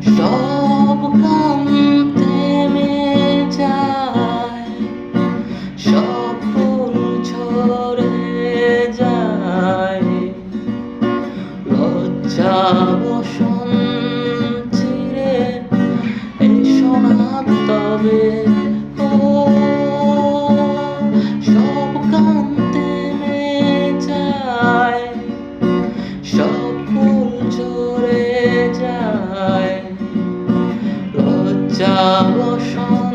সব গান থেমে যায়, সব ফুল ঝরে যায়, লজ্জা বসন চিরে এসো না তবে। ও সব গান থেমে যায়, সব ফুল ঝরে যায়, লজ্জা বসন